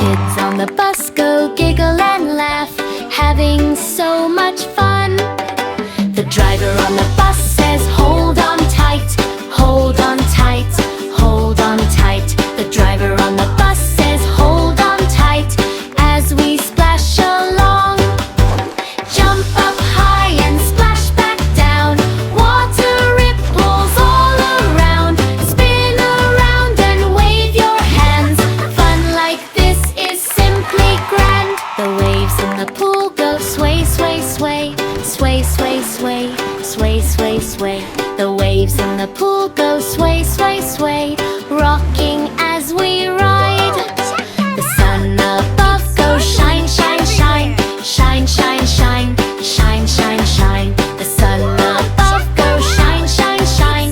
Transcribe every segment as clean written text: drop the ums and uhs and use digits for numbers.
Kids on the bus go giggle and laugh, having so much fun. The driver on the bus says, "Hold on tight, hold on tight, hold on tight." The driver on the bus says, "Hold on tight," as we splash along. Jump up high and splash back down. Water ripples all around. Spin around and wave your hands. Fun like this is simply grand. The waves in the pool go sway, sway, sway, sway, sway, sway, sway, sway, sway. The waves in the pool go sway, sway, sway, rocking as we ride. The sun above goes shine, shine, shine, shine, shine, shine, shine, shine, shine. The sun above goes shine, shine, shine,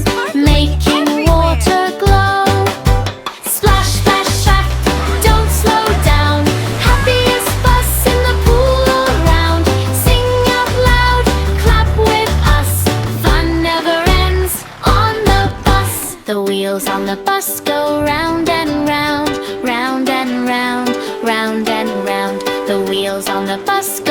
making water glow. Splash, splash, splash, don't slow down. Happiest bus in the pool around. Sing out loud, clap with us. Fun never ends on the bus. The wheels on the bus go round and round, round and round, round and round. The wheels on the bus go